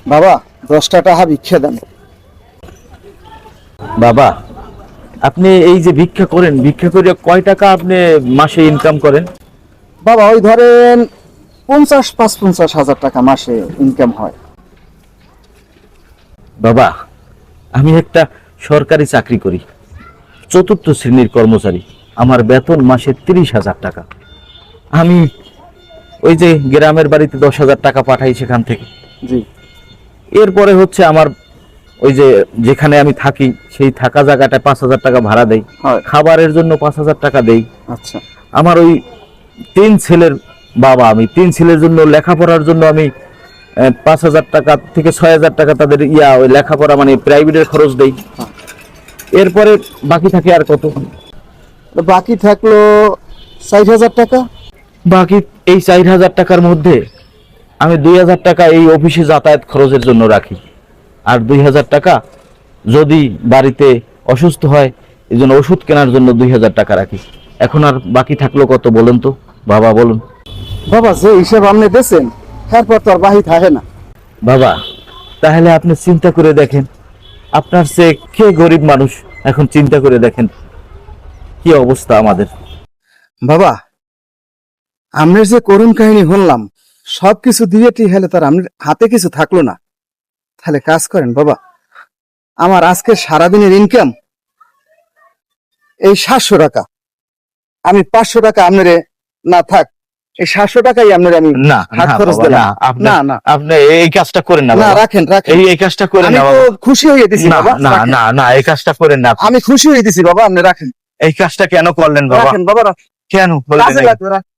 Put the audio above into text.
বাবা 10টা টাকা ভিক্ষা দেন। বাবা, আপনি এই যে ভিক্ষা করেন, ভিক্ষা করে কয় টাকা আপনি মাসে ইনকাম করেন? বাবা ওই ধরেন 50-50 টাকা মাসে ইনকাম হয়। বাবা, আমি একটা সরকারি চাকরি করি, 4র্থ শ্রেণীর কর্মচারী। আমার বেতন মাসে 30,000 টাকা। আমি ওই যে গ্রামের বাড়িতে 10,000 টাকা পাঠাই সেখান থেকে। জি। এরপরে হচ্ছে আমার ওই যে যেখানে আমি থাকি সেই থাকা জায়গাটা 5,000 টাকা ভাড়া দেই, হয়। খাবারের জন্য 5,000 টাকা দেই। আচ্ছা। আমার ওই 3 ছেলের বাবা, আমি 3 ছেলের জন্য লেখাপড়ার জন্য আমি 5,000 টাকা থেকে 6,000 টাকা তাদের ওই লেখাপড়া মানে প্রাইভেটের খরচ দেই। এরপরে বাকি থাকে আর কত? তো বাকি থাকলো 60,000 টাকা। বাকি এই 4,000 টাকার মধ্যে আমি 2,000 টাকা এই অফিসে যাতায়াত খরচের জন্য রাখি, আর 2,000 টাকা যদি বাড়িতে অসুস্থ হয় এই জন্য ওষুধ কেনার জন্য 2,000 টাকা রাখি। এখন আর বাকি থাকলো কত বলুন তো বাবা, বলুন। বাবা যে হিসাব আপনি দিয়েছেন এরপর তো আর বাহি থাকে না। বাবা, তাহলে আপনি চিন্তা করে দেখেন, আপনার চেয়ে কে গরিব মানুষ, এখন চিন্তা করে দেখেন কি অবস্থা আমাদের। বাবা আপনার যে করুণ কাহিনী শুনলাম সবকিছু দিয়ে হলে তার আপনার হাতে কিছু থাকলো না। তাহলে কাজ করেন বাবা, আমার আজকে সারাদিনের ইনকাম এই 700 টাকা, আমি 500 টাকা আপনারে না থাক এই 700 টাকাই আপনার আমি না হাত না খরচ বাবা, দিলাম। না, আপনি না না আপনি এই কাজটা করেন না না, বাবা। রাখেন রাখেন, এই কাজটা করেন আমি না তো বাবা। খুশি হয়ে দিছি না বাবা। না রাখেন। না না, এই কাজটা করেন না। আমি খুশি হয়ে দিছি বাবা, আপনি রাখেন। এই কাজটা কেন করলেন বাবা? রাখেন বাবা, রাখেন। কেন করলেন? কাজে লাগবে, রাখেন।